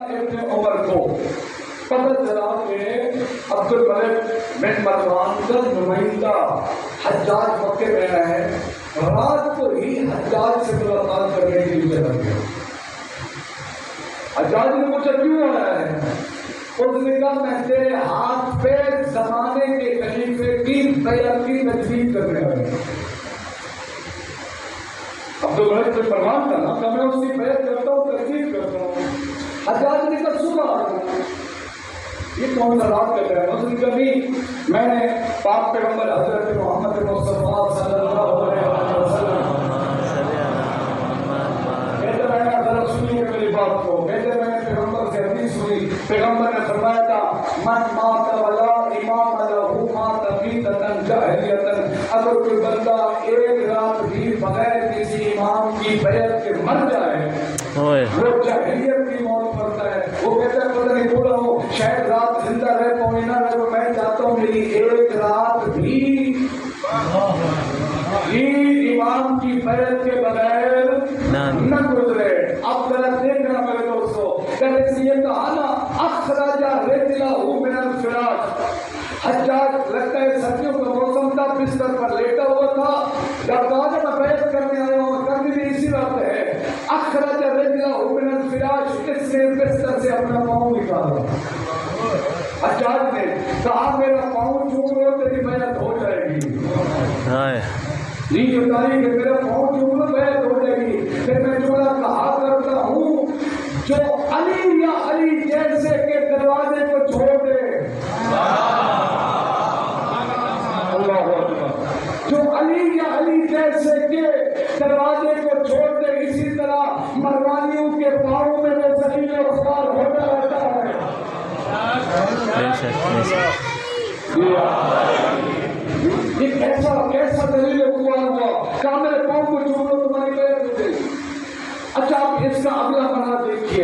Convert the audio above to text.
ابن عمر کو پتہ چلا کہ عبد الملک بن مروان کا نمائندہ حجاج مکے میں ہے، رات کو ہی حجاج سے ملاقات کرنے کے لیے چلا گیا۔ حجاج نے پوچھا کیوں آیا ہے؟ اس نے کہا میں تیرے ہاتھ پہ زمانے کے خلیفے کی بیعت کی تجدید کرنے آیا ہوں۔ عبد الملک بن مروان کا نا کہ میں اس کی بیعت کرتا ہوں، تجدید کرتا ہوں۔ حجاج نے کہا صبح آ گیا، یہ کون سا رات کر رہا ہے؟ اس نے کہا نہیں، میں نے پاک پیغمبر حضرت محمد مصطفیٰ صلی اللہ علیہ وسلم کہتے میں نے حضرت سنی ہے میری بات کو، کہتے میں نے پیغمبر سے حدیث سنی، پیغمبر نے فرمایا تھا من مات ولا امام لہ مات فیتۃ جاہلیۃ، اگر کوئی بندہ ایک رات بھی بغیر کسی امام کی بیعت کے مر جائے وہ جاہلیت کی موت مرتا ہے۔ وہ کہتا ہے پتہ نہیں بولا ہوں شاید رات زندہ رہ پاؤں نہ رہ پاؤں، میں چاہتا ہوں میری ایک رات بھی امام کی بیعت کے بغیر نہ گزرے۔ اب ذرا دیکھنا میرے دوستو، کہتے یہ کہا نا اخرج رجلہ من الفراش، حجاج لگتا ہے سردیوں کا موسم تھا، بستر پر لیٹا ہوا تھا، جب کہا کہ میں بیعت کرنے آیا ہوں، کرنی بھی اسی رات ہے، اخرج رجلہ من الفراش، اس نے بستر سے اپنا پاؤں نکالا۔ حجاج نے کہا میرا پاؤں چوم لو تیری بیعت ہو جائے گی۔ جی بتائیے کہ میرا پاؤں چوم لو بیعت ہو جائے گی۔ پھر میں جملہ کہا کرتا ہوں جو علی یا علی جیسے کے دروازے کو چھوڑ دے، جو علی یا علی جیسے کے دروازے کو چھوڑ دے، اسی طرح مروانیوں کے پاؤں میں وہ ذلیل و خوار ہوتا رہتا ہے۔ یہ کیسا ذلیل و خوار ہوا؟ کہا میرے پاؤں کو چھوڑ دو تمہاری بیعت ہو جائے گی۔ اچھا آپ اس کا اگلا بنا دیکھیے۔